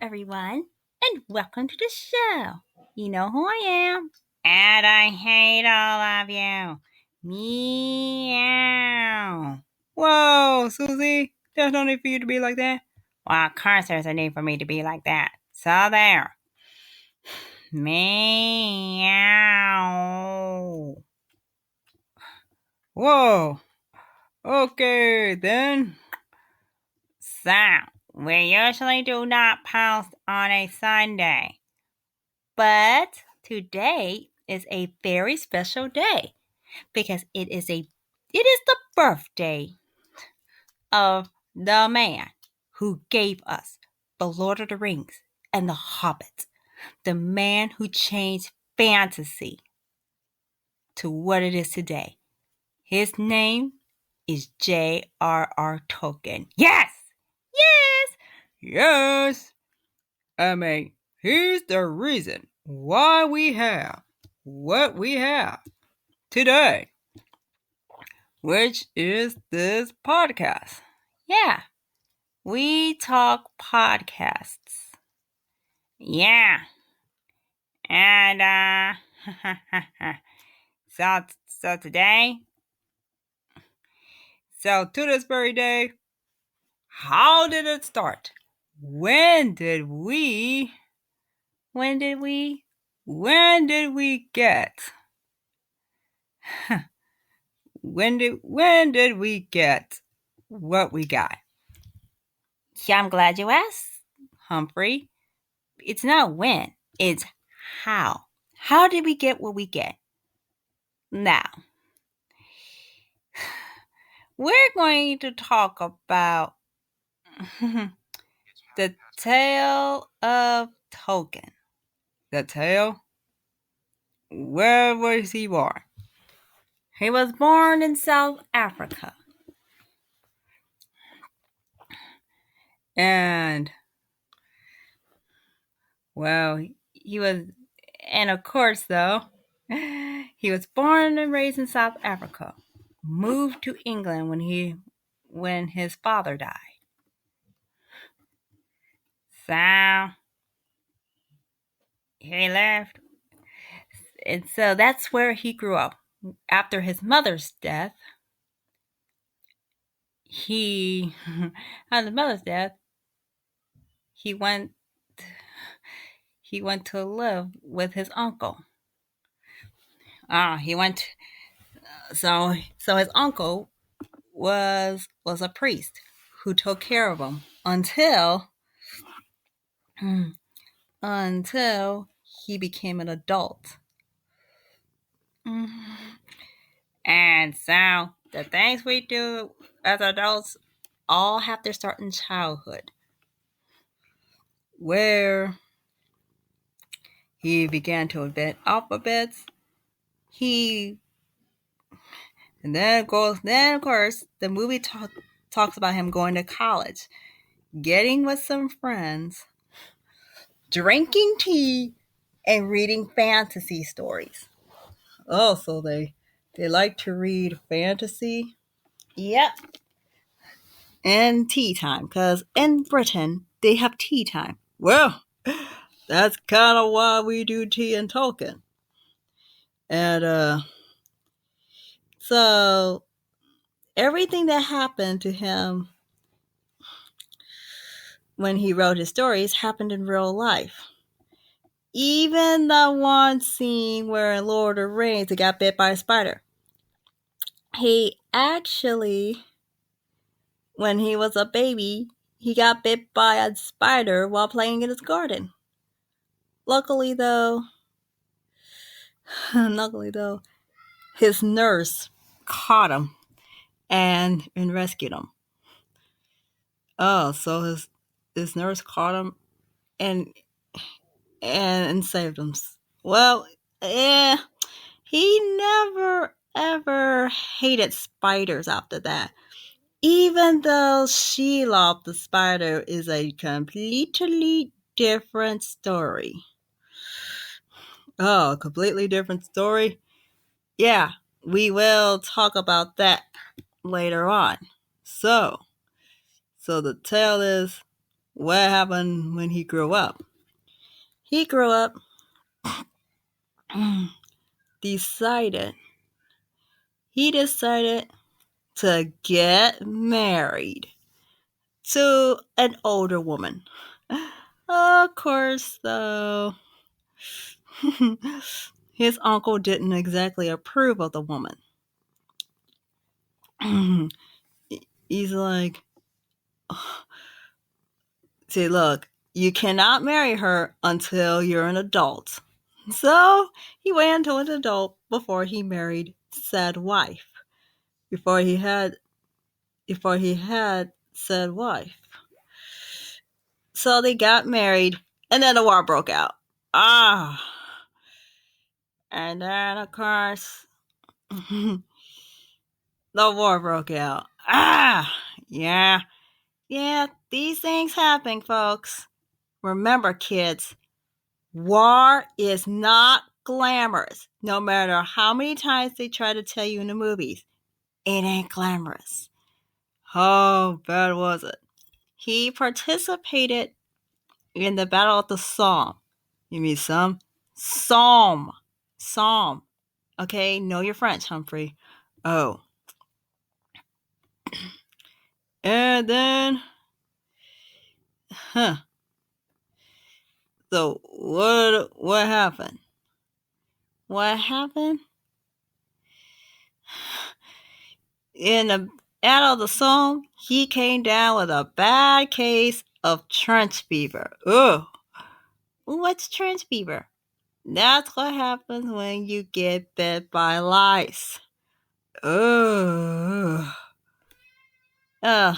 everyone, and welcome to the show. You know who I am, and I hate all of you. Meow. Whoa, Susie, there's no need for you to be like that. Well, of course there's a need for me to be like that. So there. Meow. Whoa. Okay, then. So, we usually do not post on a Sunday. But today is a very special day because it is the birthday of the man who gave us The Lord of the Rings and The Hobbit. The man who changed fantasy to what it is today. His name is J.R.R. Tolkien. Yes! Yes! Yes! I mean, here's the reason why we have what we have today, which is this podcast. Yeah, we talk podcasts. Yeah. And, so today, to this very day, how did it start? When did we get? When did we get what we got? Yeah, I'm glad you asked, Humphrey. It's not when, it's how. How did we get what we get? Now, we're going to talk about the tale of Tolkien. The tale? Where was he born? He was born in South Africa. And, well, he was, and of course, though, he was born and raised in South Africa. Moved to England when his father died. So, he left. And so that's where he grew up. After his mother's death, he went to live with his uncle. So his uncle was a priest who took care of him until he became an adult. And so the things we do as adults all have to start in childhood, where he began to invent alphabets. And then of course the movie talks about him going to college, getting with some friends, drinking tea, and reading fantasy stories. Oh, so they like to read fantasy? Yep. And tea time, because in Britain, they have tea time. Well, that's kind of why we do tea and Tolkien. And, so everything that happened to him when he wrote his stories happened in real life. Even the one scene where in Lord of the Rings he got bit by a spider. He actually, when he was a baby, he got bit by a spider while playing in his garden. Luckily though, his nurse caught him and rescued him. Oh, so his nurse caught him and saved him. Well, he never ever hated spiders after that. Even though Shelob the spider is a completely different story. Oh, a completely different story? Yeah, we will talk about that later on. So the tale is what happened when he grew up? He grew up, decided to get married to an older woman. Of course, though, his uncle didn't exactly approve of the woman. He's like, see, look, you cannot marry her until you're an adult. So he waited until an adult before he married said wife. Before he had said wife. So they got married, and then the war broke out. And then, of course, the war broke out. Yeah, these things happen, folks. Remember, kids, war is not glamorous. No matter how many times they try to tell you in the movies, it ain't glamorous. How bad was it? He participated in the Battle of the Somme. You mean some? Somme. Okay, know your French, Humphrey. Oh. And then, so what happened? What happened? In the Battle of the Somme, he came down with a bad case of trench fever. Ugh. What's trench fever? That's what happens when you get bit by lice. Ugh. And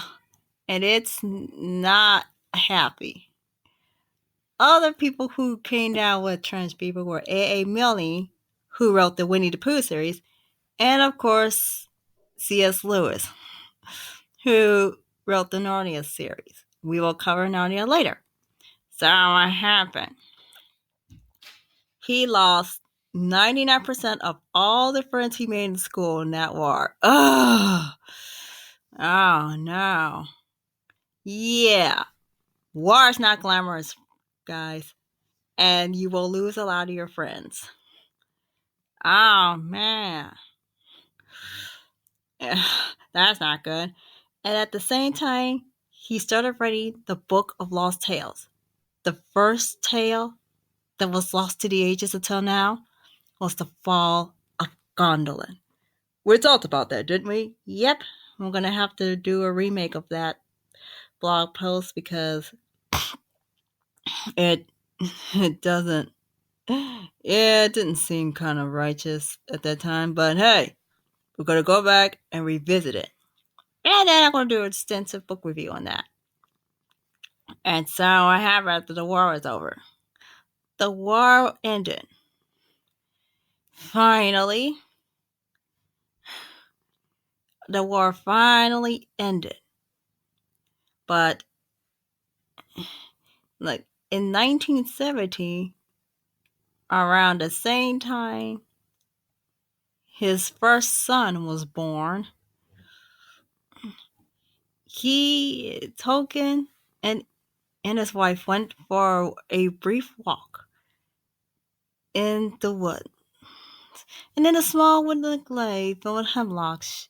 it's not happy. Other people who came down with trench fever were A.A. Milne, who wrote the Winnie the Pooh series, and of course, C.S. Lewis, who wrote the Narnia series. We will cover Narnia later. So what happened? He lost 99% of all the friends he made in school in that war. Ugh. Oh, no. Yeah. War is not glamorous, guys. And you will lose a lot of your friends. Oh, man. That's not good. And at the same time, he started writing the Book of Lost Tales. The first tale that was lost to the ages until now was the Fall of Gondolin. We talked about that, didn't we? Yep. I'm going to have to do a remake of that blog post because it doesn't. Yeah, it didn't seem kind of righteous at that time, but hey, we're going to go back and revisit it. And then I'm going to do an extensive book review on that. And so I have after the war was over. The war ended. Finally, the war finally ended. But like in 1970, around the same time his first son was born, Tolkien and his wife went for a brief walk in the woods. And in a small woodland glade filled with hemlocks,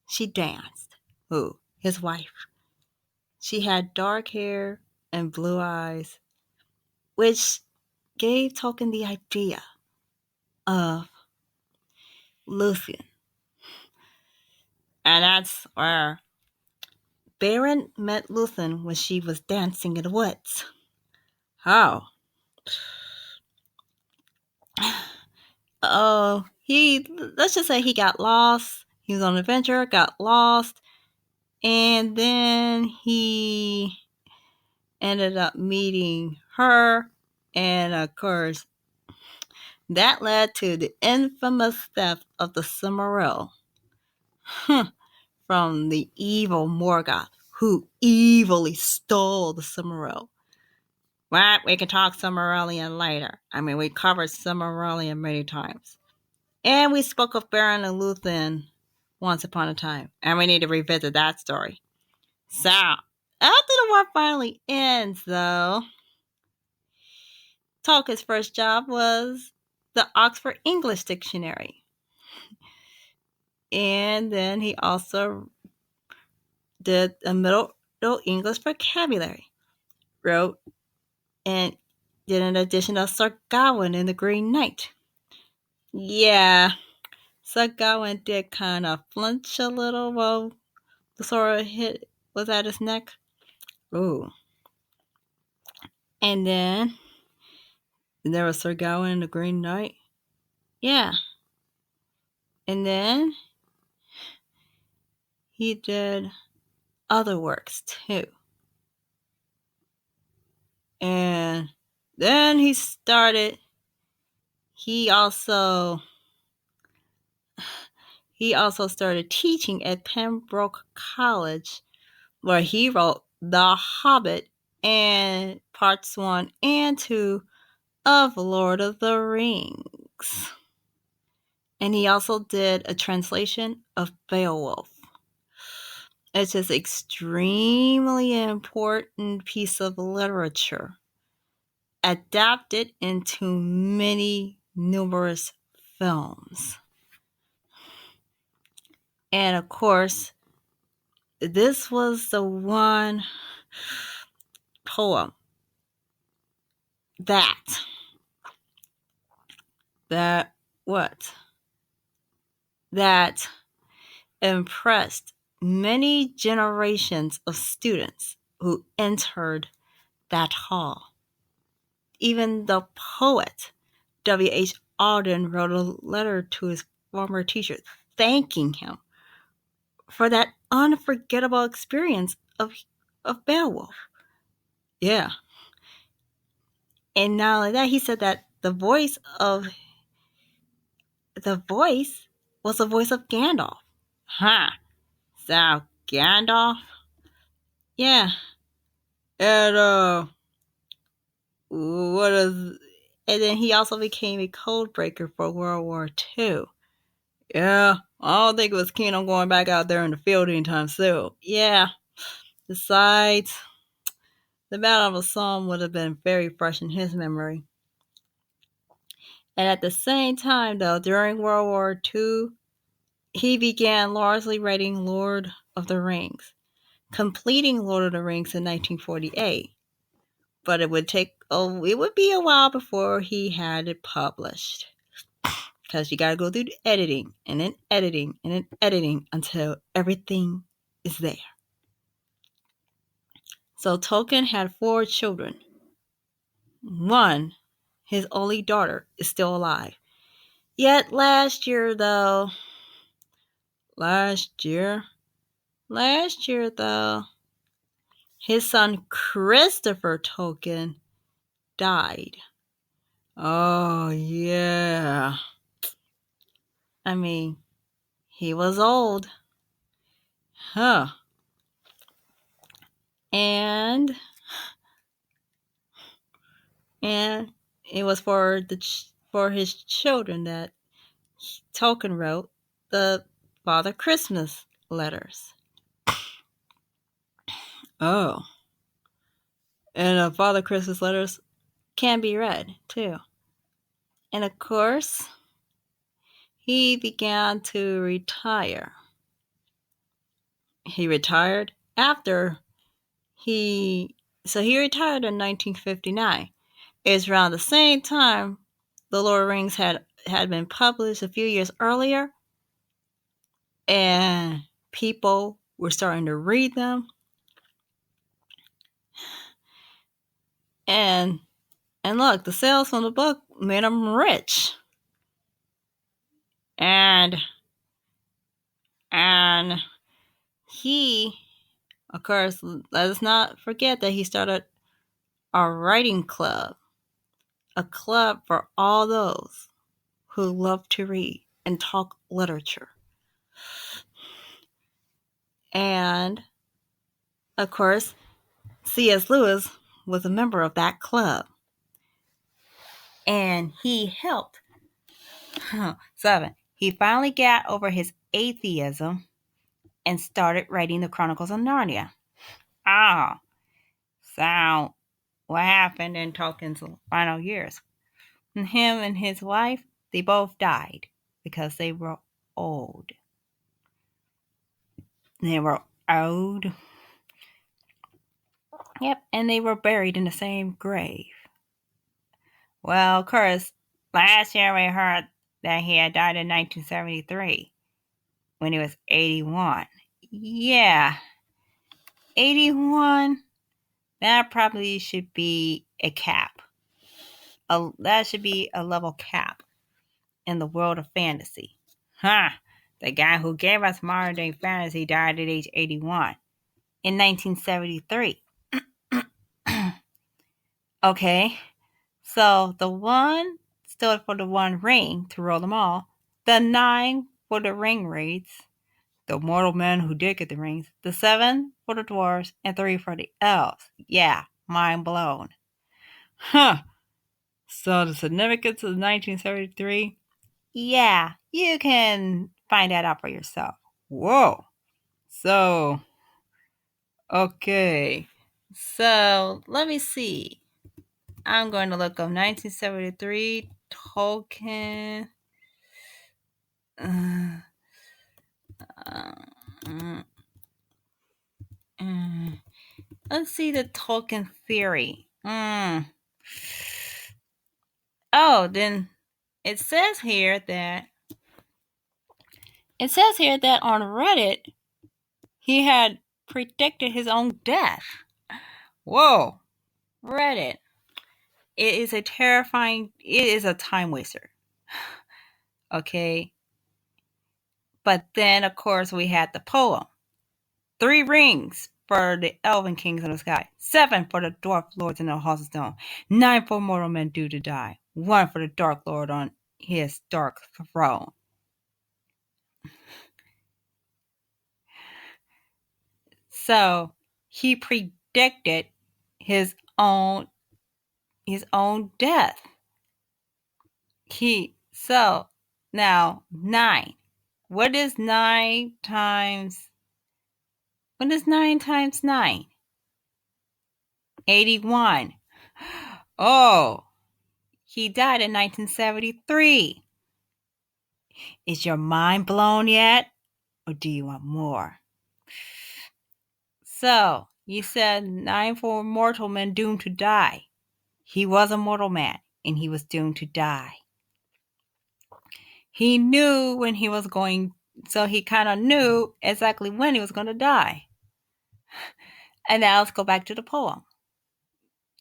she danced. Who? His wife. She had dark hair and blue eyes, which gave Tolkien the idea of Luthien. And that's where Beren met Luthien when she was dancing in the woods. How? Oh, let's just say he got lost. He was on an adventure, got lost, and then he ended up meeting her, and of course, that led to the infamous theft of the Silmarillion from the evil Morgoth, who evilly stole the Silmarillion. Well, we can talk Silmarillion later. I mean, we covered Silmarillion many times. And we spoke of Beren and Luthien once upon a time. And we need to revisit that story. So, After the war finally ends, though, Tolkien's first job was the Oxford English Dictionary. And then he also did a Middle English vocabulary, wrote and did an edition of Sir Gawain and the Green Knight. Yeah, Sir Gawain did kind of flinch a little while the sword hit was at his neck. Ooh. And then there was Sir Gawain and the Green Knight. Yeah. And then he did other works too. And then he also started teaching at Pembroke College, where he wrote The Hobbit and parts 1 and 2 of Lord of the Rings. And he also did a translation of Beowulf. It's an extremely important piece of literature, adapted into numerous films. And of course, this was the one poem that impressed many generations of students who entered that hall. Even the poet W.H. Auden wrote a letter to his former teacher thanking him for that unforgettable experience of Beowulf. Yeah. And not only that, he said that the voice was the voice of Gandalf. Huh. So Gandalf? Yeah. And and then he also became a code breaker for World War II. Yeah, I don't think he was keen on going back out there in the field anytime soon. Yeah. Besides, the Battle of the Somme would have been very fresh in his memory. And at the same time, though, during World War II, he began largely writing Lord of the Rings, completing Lord of the Rings in 1948. But it would be a while before he had it published. Because you gotta go through the editing, and then editing, and then editing until everything is there. So Tolkien had 4 children. One, his only daughter, is still alive. Yet last year, his son Christopher Tolkien died. Oh, yeah. I mean, he was old. Huh. And it was for his children that Tolkien wrote the Father Christmas letters. Oh. And Father Christmas letters can be read, too. And of course, he began to retire. He retired after he retired in 1959. It's around the same time The Lord of the Rings had been published a few years earlier, and people were starting to read them. And look, the sales from the book made him rich. And he, of course, let us not forget that he started a writing club, a club for all those who love to read and talk literature. And, of course, C.S. Lewis was a member of that club. And he helped. 7. He finally got over his atheism and started writing the Chronicles of Narnia. Ah, so what happened in Tolkien's final years? Him and his wife, they both died because they were old. They were old. Yep, and they were buried in the same grave. Well, of course, last year we heard that he had died in 1973 when he was 81. Yeah, 81. That probably should be a cap. That should be a level cap in the world of fantasy. Huh. The guy who gave us modern day fantasy died at age 81 in 1973. Okay, so the 1 stood for the One Ring to rule them all, the 9 for the ring wraiths, the mortal men who did get the rings, the 7 for the dwarves, and 3 for the elves. Yeah, mind blown. Huh. So the significance of 1973? Yeah, you can find that out for yourself. Whoa. So, okay. So, let me see. I'm going to look up 1973 Tolkien. Let's see the Tolkien theory. Oh, then it says here that on Reddit he had predicted his own death. Whoa, Reddit. It is a time waster. Okay. But then, of course, we had the poem. 3 rings for the elven kings of the sky. 7 for the dwarf lords in the halls of stone. 9 for mortal men due to die. 1 for the dark lord on his dark throne. So he predicted his own death. So now 9. What is 9 times 9? 81. Oh, he died in 1973. Is your mind blown yet? Or do you want more? So, you said 9 for mortal men doomed to die. He was a mortal man, and he was doomed to die. He knew when he was going, so he kind of knew exactly when he was going to die. And now let's go back to the poem.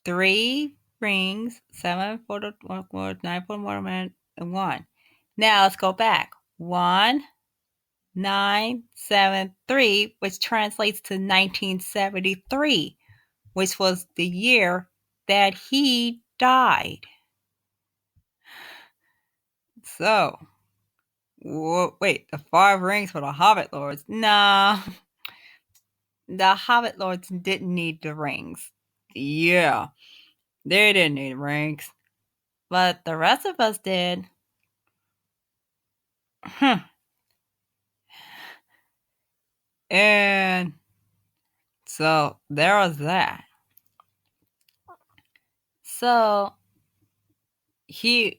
3 rings, 7 for the dwarf, 9 for the mortal man, and 1. Now let's go back. 1, 9, 7, 3, which translates to 1973, which was the year that he died. So, wait, the 5 rings for the Hobbit Lords? Nah, the Hobbit Lords didn't need the rings. Yeah, they didn't need rings. But the rest of us did. And so there was that. So in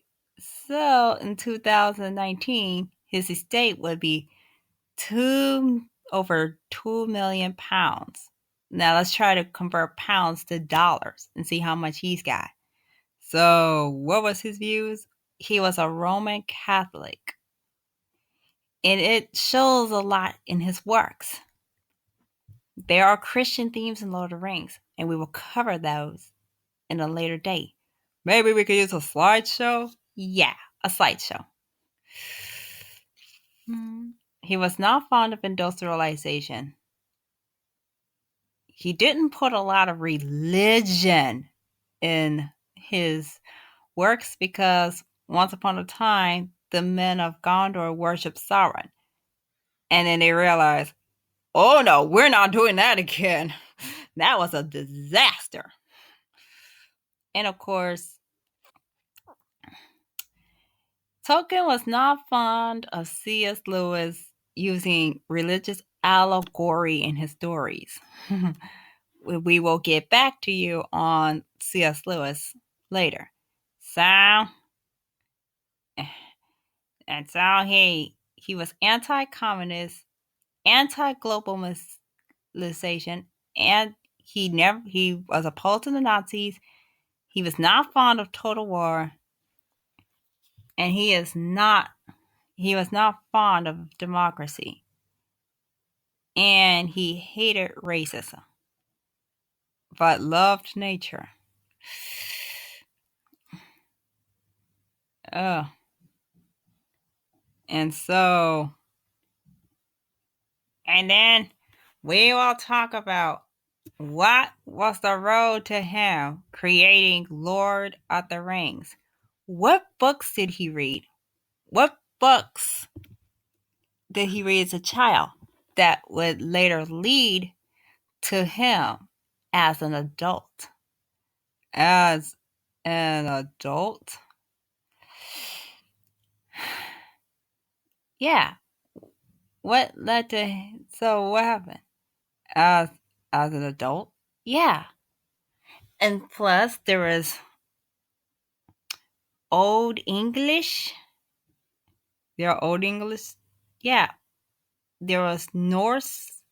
2019, his estate would be over 2 million pounds. Now let's try to convert pounds to dollars and see how much he's got. So what was his views? He was a Roman Catholic. And it shows a lot in his works. There are Christian themes in Lord of the Rings, and we will cover those in a later date. Maybe we could use a slideshow? Yeah, a slideshow. He was not fond of industrialization. He didn't put a lot of religion in his works because once upon a time, the men of Gondor worshipped Sauron. And then they realized, oh no, we're not doing that again. That was a disaster. And of course, Tolkien was not fond of C.S. Lewis using religious allegory in his stories. we will get back to you on C.S. Lewis later. So, and so he was anti-communist, anti-globalization, and he was opposed to the Nazis. He was not fond of total war, and he was not fond of democracy, and he hated racism, but loved nature. Oh, and so, and then we will talk about what was the road to him creating Lord of the Rings. What books did he read? What books did he read as a child that would later lead to him as an adult? As an adult? Yeah. What led to... So what happened? As an adult? Yeah. And plus there was Old English. There are Old English. Yeah. There was Norse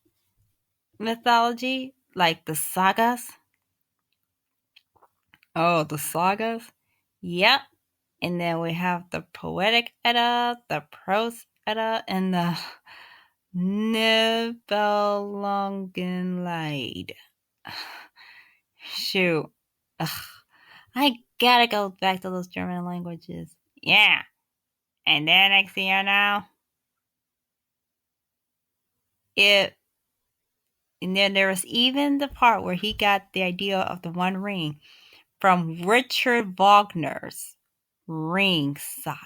mythology, like the sagas. Oh, the sagas? Yep. And then we have the Poetic Edda, the Prose Edda, and the Nibelungenlied. Shoot. Ugh. I gotta go back to those German languages. Yeah. And then next thing you know, and then there was even the part where he got the idea of the One Ring from Richard Wagner's Ring Saga.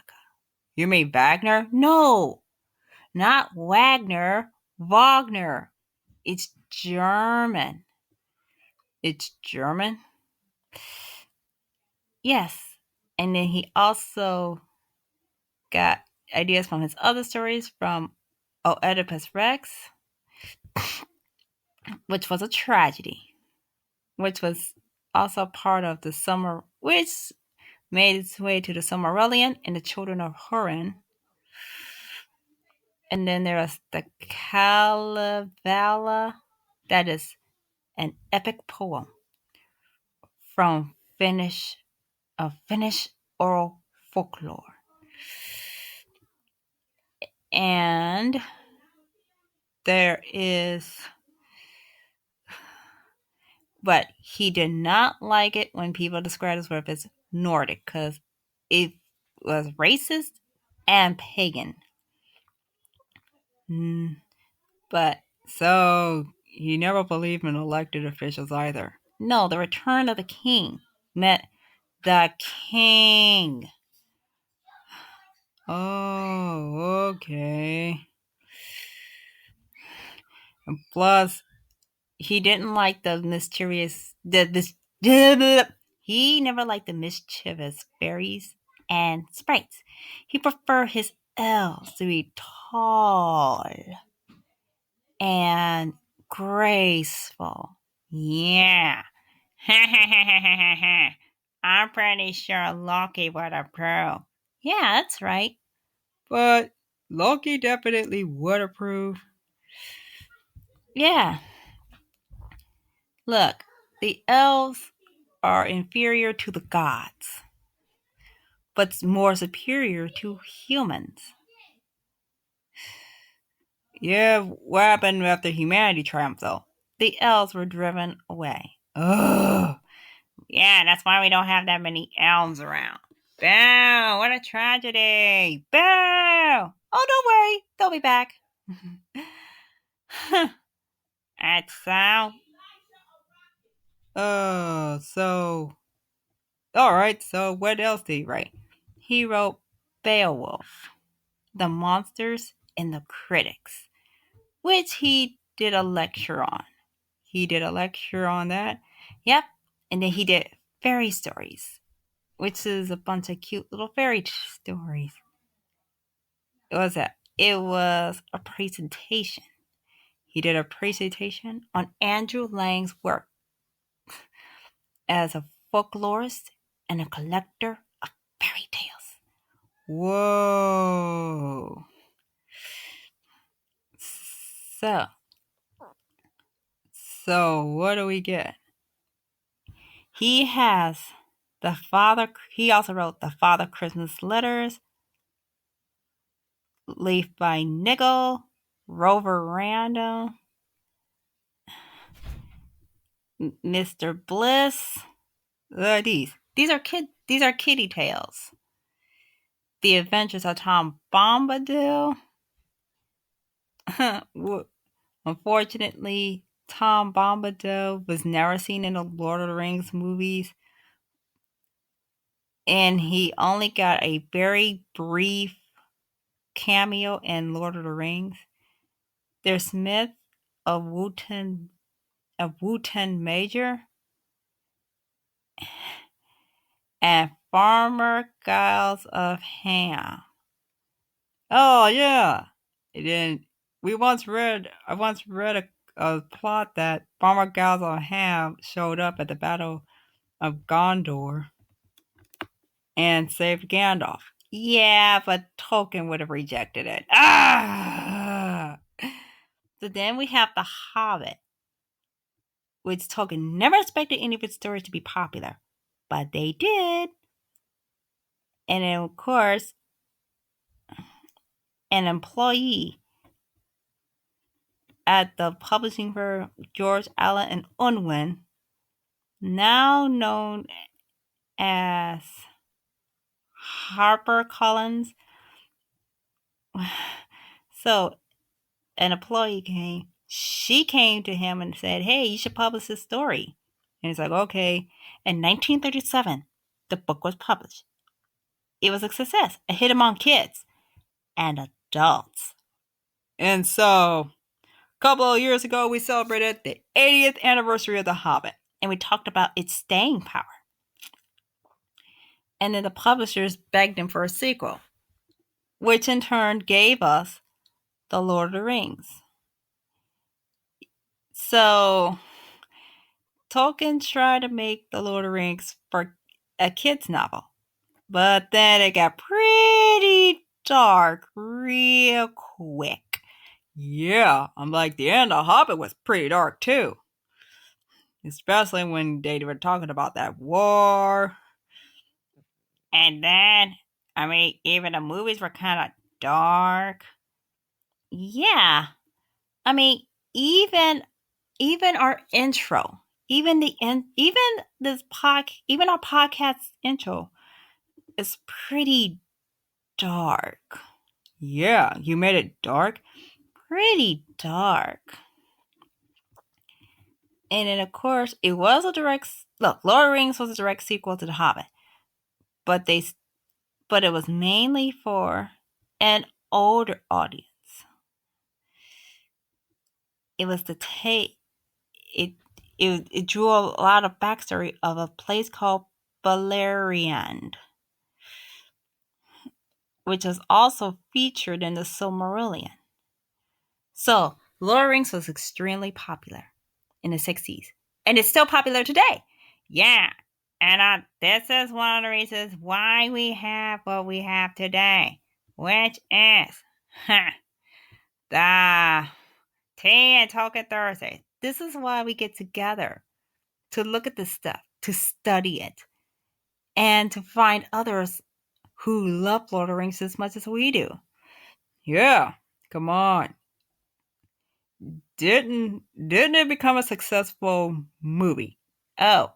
You mean Wagner? No, not Wagner. Wagner. It's German. It's German? Yes. And then he also got ideas from his other stories from Oedipus Rex, which was a tragedy, which was also part of the which made its way to the Silmarillion and the Children of Hurin. And then there was the Kalevala, that is an epic poem from Finnish oral folklore. And there is, but he did not like it when people described his work as Nordic because it was racist and pagan. But so he never believed in elected officials either. No, the return of the king meant the king. Oh, okay. And plus, he didn't like the he never liked the mischievous fairies and sprites. He preferred his elves to be tall and graceful. Yeah. I'm pretty sure Loki would approve. Yeah, that's right. But Loki definitely would approve. Yeah. Look, the elves are inferior to the gods, but more superior to humans. Yeah, what happened after humanity triumphed, though? The elves were driven away. Ugh. Yeah, that's why we don't have that many elves around. Boo! What a tragedy! Boo! Oh, don't worry. They'll be back. That's so... Alright, so what else did he write? He wrote Beowulf, The Monsters and the Critics, which he did a lecture on. He did a lecture on that. Yep. And then he did fairy stories, which is a bunch of cute little fairy stories. It was a presentation. He did a presentation on Andrew Lang's work, as a folklorist and a collector of fairy tales. Whoa. So what do we get? He also wrote The Father Christmas Letters, Leaf by Niggle, Rover Random, Mr. Bliss. These are kiddie tales. The Adventures of Tom Bombadil. Unfortunately, Tom Bombadil was never seen in the Lord of the Rings movies, and he only got a very brief cameo in Lord of the Rings. There's Smith of Wootton Major and Farmer Giles of Ham. Oh yeah. I once read a plot that Farmer Giles of Ham showed up at the Battle of Gondor and saved Gandalf. Yeah, but Tolkien would have rejected it. So then we have The Hobbit, which Tolkien never expected any of its stories to be popular, but they did. And then, of course, an employee at the publishing firm George Allen and Unwin, now known as HarperCollins. So an employee came to him and said, "Hey, you should publish this story." And he's like, "Okay." In 1937, the book was published. It was a success, a hit among kids and adults. And so, a couple of years ago, we celebrated the 80th anniversary of The Hobbit, and we talked about its staying power. And then the publishers begged him for a sequel, which in turn gave us The Lord of the Rings. So, Tolkien tried to make The Lord of the Rings for a kid's novel, but then it got pretty dark real quick. Yeah, I'm like, the end of Hobbit was pretty dark too. Especially when they were talking about that war. And then, even the movies were kind of dark. Yeah. Even our intro, even our podcast intro is pretty dark. Yeah, you made it dark? Pretty dark. And then, of course, it was Lord of the Rings was a direct sequel to The Hobbit. But it was mainly for an older audience. It was it drew a lot of backstory of a place called Beleriand, which was also featured in the Silmarillion. So, Lord of the Rings was extremely popular in the 60s. And it's still popular today. Yeah. And this is one of the reasons why we have what we have today, which is the Tea and Tolkien Thursday. This is why we get together, to look at this stuff, to study it, and to find others who love Lord of the Rings as much as we do. Yeah, come on. Didn't it become a successful movie? Oh,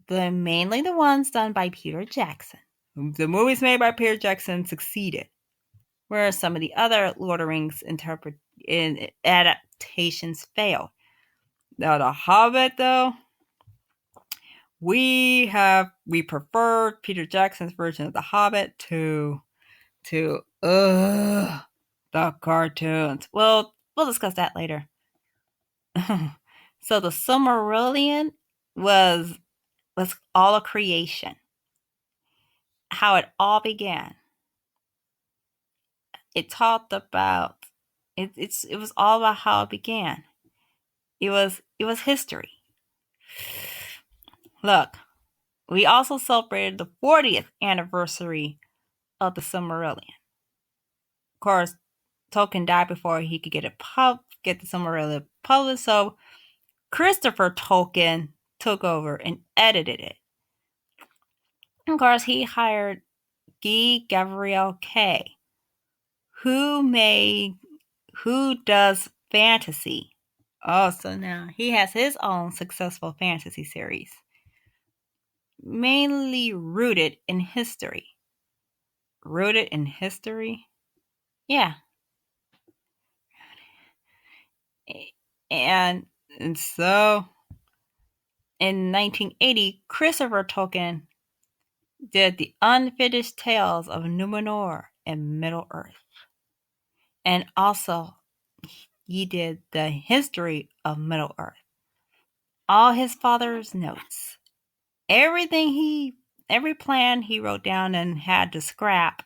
mainly the ones done by Peter Jackson. The movies made by Peter Jackson succeeded, whereas some of the other Lord of the Rings adaptations failed. Now, The Hobbit, though, we prefer Peter Jackson's version of The Hobbit to the cartoons. Well, we'll discuss that later. So the Silmarillion was all a creation. How it all began. It talked about it was all about how it began. It was history. Look, we also celebrated the 40th anniversary of the Silmarillion. Of course, Tolkien died before he could get the Silmarillion published, so Christopher Tolkien took over and edited it. Of course, he hired Guy Gavriel Kay, who does fantasy. Oh, so now he has his own successful fantasy series, mainly rooted in history. Rooted in history? Yeah. And so in 1980, Christopher Tolkien did the Unfinished Tales of Numenor and Middle-earth. And also, he did the history of Middle-earth. All his father's notes. Every plan he wrote down and had to scrap,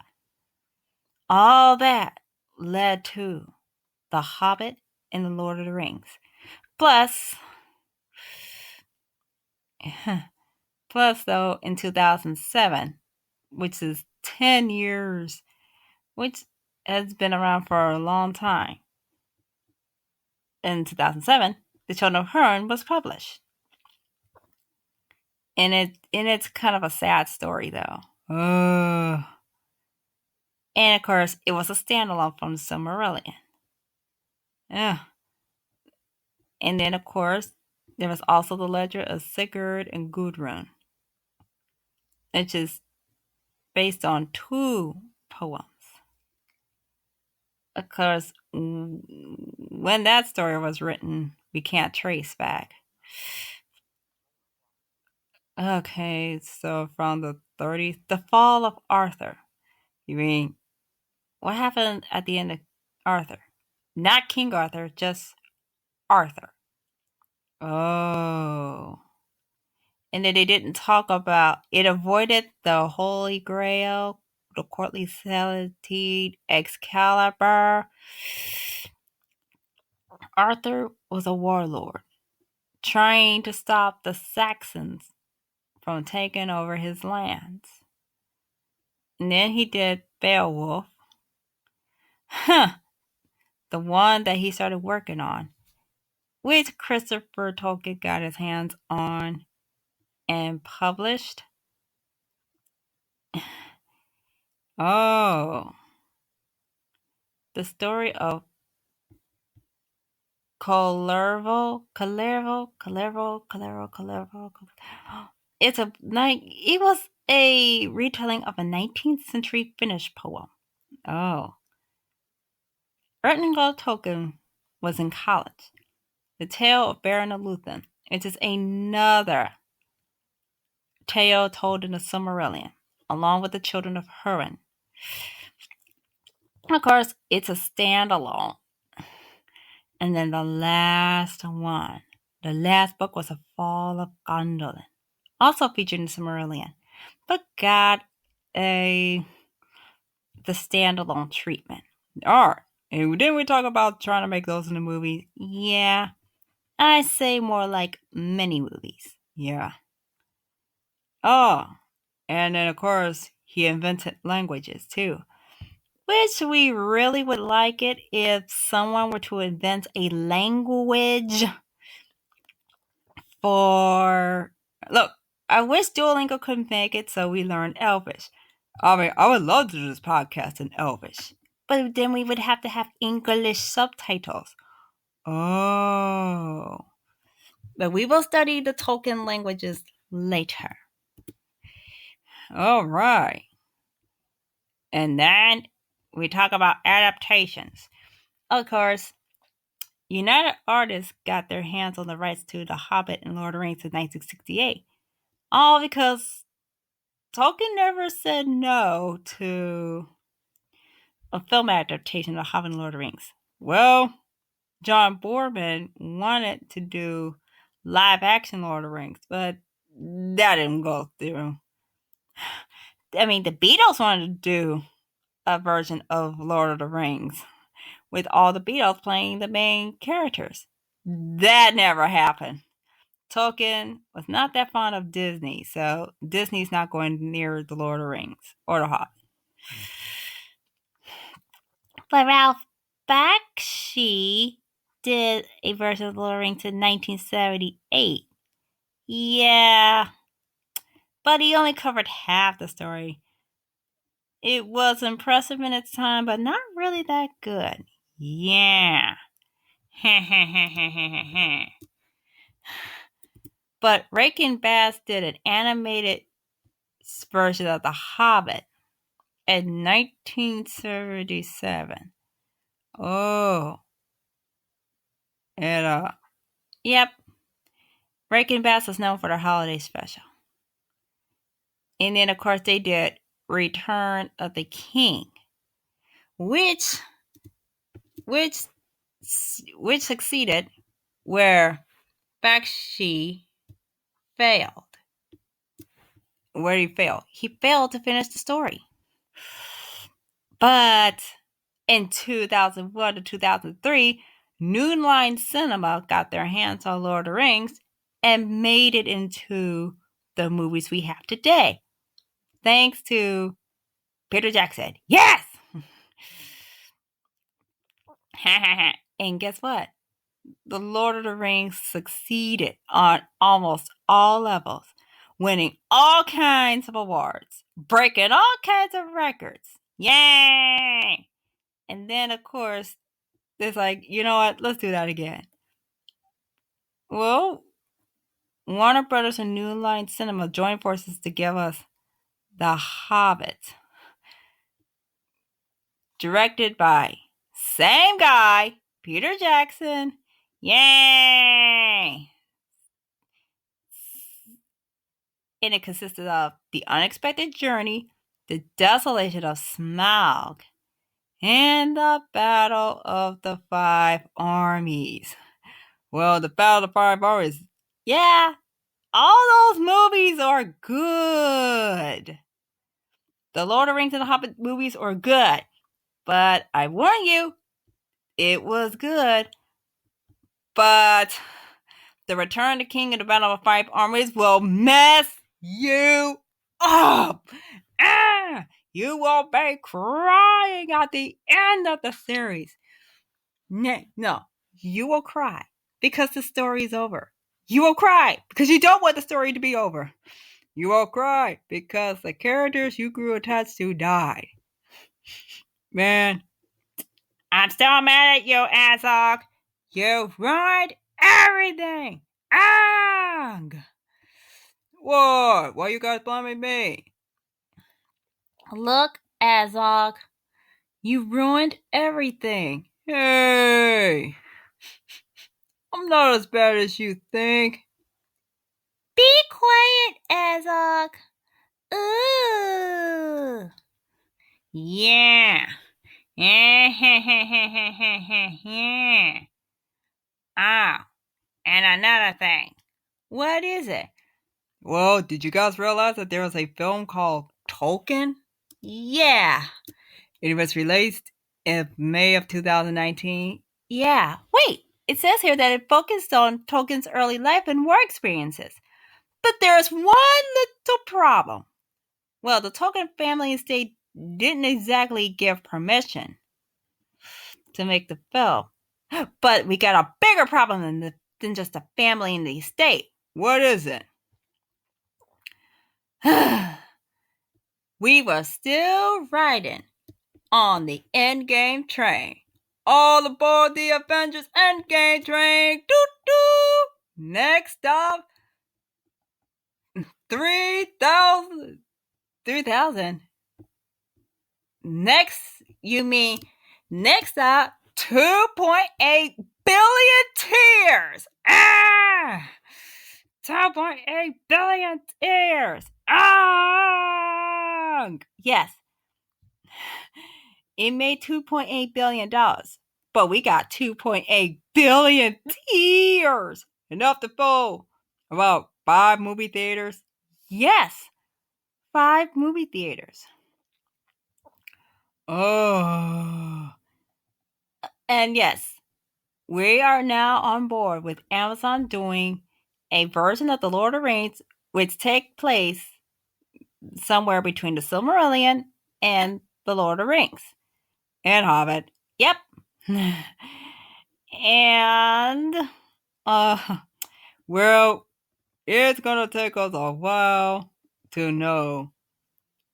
all that led to The Hobbit and The Lord of the Rings. Plus, though, in 2007, which is 10 years, which has been around for a long time. In 2007, The Children of Hurin was published. And it's kind of a sad story, though. And of course, it was a standalone from the Silmarillion. And then, of course, there was also the legend of Sigurd and Gudrun, which is based on 2 poems. Of course, when that story was written, we can't trace back. Okay, so from the 30s, the fall of Arthur. You mean, what happened at the end of Arthur? Not King Arthur, just Arthur. Oh. And then they didn't talk about, it avoided the Holy Grail, the courtly solitude, Excalibur. Arthur was a warlord, trying to stop the Saxons from taking over his lands. And then he did Beowulf. The one that he started working on, which Christopher Tolkien got his hands on and published. Oh. The story of Kalervo. It was a retelling of a 19th century Finnish poem. Oh. Ertningol Tolkien was in college. The Tale of Baron of Luthen. It is another tale told in the Silmarillion, along with the Children of Hurin. Of course, it's a standalone. And then the last book was The Fall of Gondolin, also featured in Silmarillion, but got the standalone treatment. Alright, and didn't we talk about trying to make those in the movie? Yeah, I say more like mini movies. Yeah. Oh, and then of course, he invented languages too. Which we really would like it if someone were to invent a language for... Look, I wish Duolingo could make it so we learn Elvish. I mean, I would love to do this podcast in Elvish. But then we would have to have English subtitles. Oh. But we will study the Tolkien languages later. All right. And then we talk about adaptations. Of course, United Artists got their hands on the rights to The Hobbit and Lord of the Rings in 1968. All because Tolkien never said no to a film adaptation of The Hobbit and Lord of the Rings. Well, John Boorman wanted to do live action Lord of the Rings, but that didn't go through. I mean, the Beatles wanted to do a version of Lord of the Rings with all the Beatles playing the main characters. That never happened. Tolkien was not that fond of Disney, so Disney's not going near The Lord of the Rings or The Hobbit. But Ralph Bakshi did a version of The Lord of the Rings in 1978. Yeah, but he only covered half the story. It was impressive in its time, but not really that good. Yeah. But Rankin Bass did an animated version of The Hobbit in 1977. Oh. And, yep. Rankin Bass was known for their holiday special. And then, of course, they did Return of the King, which succeeded where Bakshi failed. Where he failed? He failed to finish the story. But in 2001 to 2003, New Line Cinema got their hands on Lord of the Rings and made it into the movies we have today. Thanks to Peter Jackson. Yes! And guess what? The Lord of the Rings succeeded on almost all levels, winning all kinds of awards, breaking all kinds of records. Yay! And then, of course, it's like, you know what? Let's do that again. Well, Warner Brothers and New Line Cinema joined forces to give us The Hobbit, directed by same guy, Peter Jackson. Yay! And it consisted of the unexpected journey, the desolation of Smaug, and the Battle of the Five Armies. Well, the Battle of the Five Armies, yeah, all those movies are good. The Lord of the Rings and the Hobbit movies are good. But I warn you, it was good. But the Return of the King and the Battle of the Five Armies will mess you up. You will be crying at the end of the series. No, you will cry because the story is over. You will cry because you don't want the story to be over. You will cry because the characters you grew attached to died. Man, I'm still mad at you, Azog. You ruined everything. What? Why you guys blaming me? Look, Azog. You ruined everything. Hey! I'm not as bad as you think. Be quiet, Azog. Ooh. Yeah. Yeah. Ah, and another thing. What is it? Well, did you guys realize that there was a film called Tolkien? Yeah. It was released in May of 2019. Yeah. Wait, it says here that it focused on Tolkien's early life and work experiences. But there's one little problem. Well, the Tolkien family estate didn't exactly give permission to make the film. But we got a bigger problem than just the family and the estate. What is it? We were still riding on the Endgame train. All aboard the Avengers Endgame train. Doo-doo! Next stop, 3,000. 3,000? Next stop, 2.8 billion tears. 2.8 billion tears. Yes. It made $2.8 billion, but we got 2.8 billion tears. Enough to fill about 5 movie theaters. Yes, 5 movie theaters. Oh. And yes, we are now on board with Amazon doing a version of The Lord of the Rings which take place somewhere between the Silmarillion and The Lord of the Rings. And Hobbit. Yep. And, well, it's gonna take us a while to know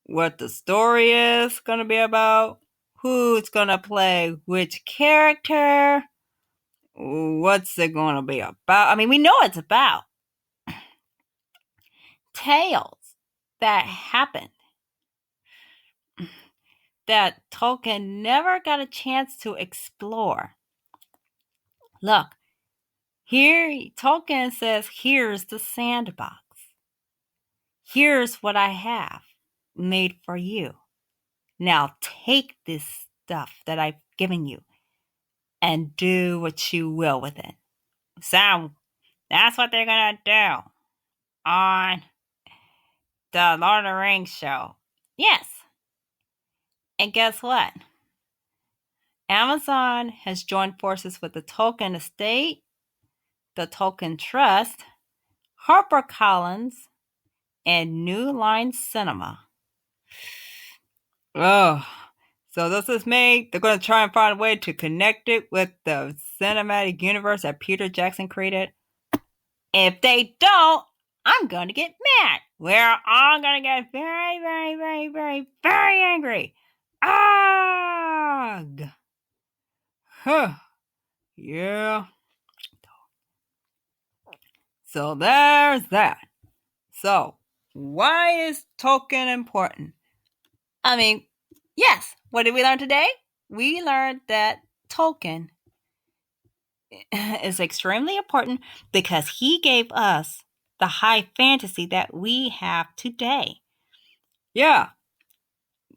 what the story is gonna be about, who's gonna play which character, what's it gonna be about. I mean, we know it's about tales that happened that Tolkien never got a chance to explore. Look, here Tolkien says, here's the sandbox. Here's what I have made for you. Now take this stuff that I've given you and do what you will with it. So that's what they're going to do on the Lord of the Rings show. Yes. And guess what? Amazon has joined forces with the Tolkien Estate, the Tolkien Trust, HarperCollins, and New Line Cinema. Oh, so this is me. They're going to try and find a way to connect it with the cinematic universe that Peter Jackson created. If they don't, I'm going to get mad. We're all going to get very, very, very, very, very angry. Ugh. Huh. Yeah. So there's that. So, why is Tolkien important? I mean, yes, what did we learn today? We learned that Tolkien is extremely important because he gave us the high fantasy that we have today. Yeah,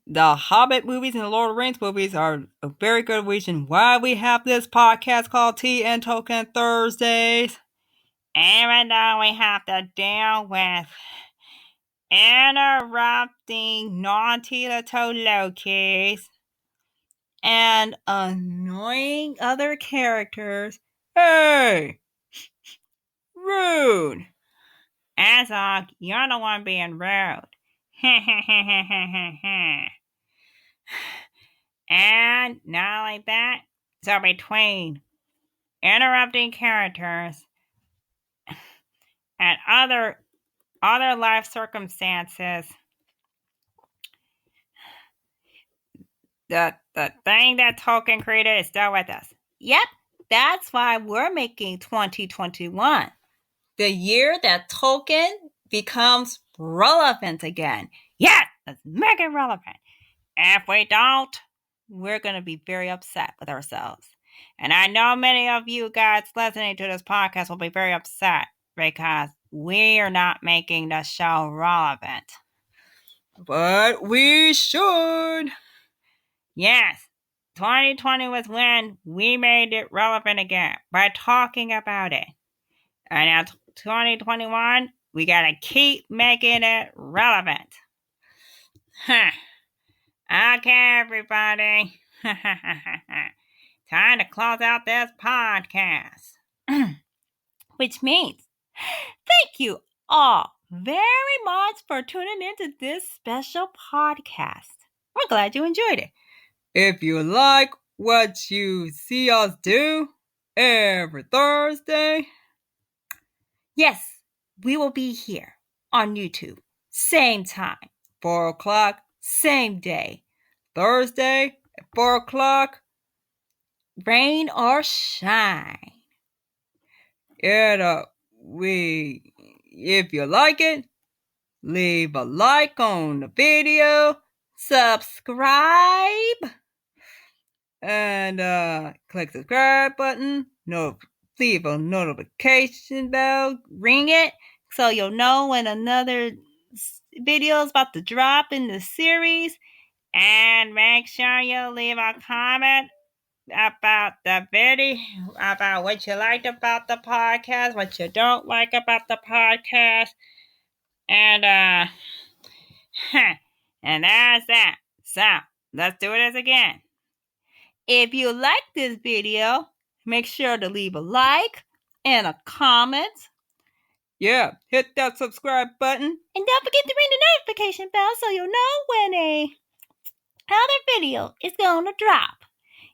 the Hobbit movies and the Lord of the Rings movies are a very good reason why we have this podcast called Tea and Tolkien Thursdays. Even though we have to deal with interrupting naughty little Lokis and annoying other characters. Hey! Rude! Azog, you're the one being rude. And not like that, so between interrupting characters and other life circumstances, the thing that Tolkien created is still with us. Yep, that's why we're making 2021 the year that Tolkien becomes relevant again. Yes, let's make it relevant. If we don't, we're going to be very upset with ourselves. And I know many of you guys listening to this podcast will be very upset because we are not making the show relevant. But we should. Yes, 2020 was when we made it relevant again by talking about it. And now 2021, we gotta keep making it relevant. Huh. Okay, everybody. Time to close out this podcast. Which means, thank you all very much for tuning into this special podcast. We're glad you enjoyed it. If you like what you see us do every Thursday, yes, we will be here on YouTube, same time, 4 o'clock, same day, Thursday at 4 o'clock, rain or shine. And if you like it, leave a like on the video, subscribe, and click the subscribe button, leave a notification bell, ring it, so you'll know when another video is about to drop in the series. And make sure you leave a comment about the video, about what you liked about the podcast, what you don't like about the podcast. And and that's that. So let's do this again. If you like this video, make sure to leave a like and a comment Yeah, hit that subscribe button. And don't forget to ring the notification bell so you'll know when another video is gonna drop.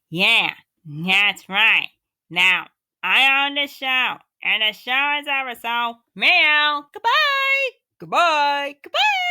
Yeah, that's right. Now, I own the show, and the show is over, so meow. Goodbye. Goodbye. Goodbye.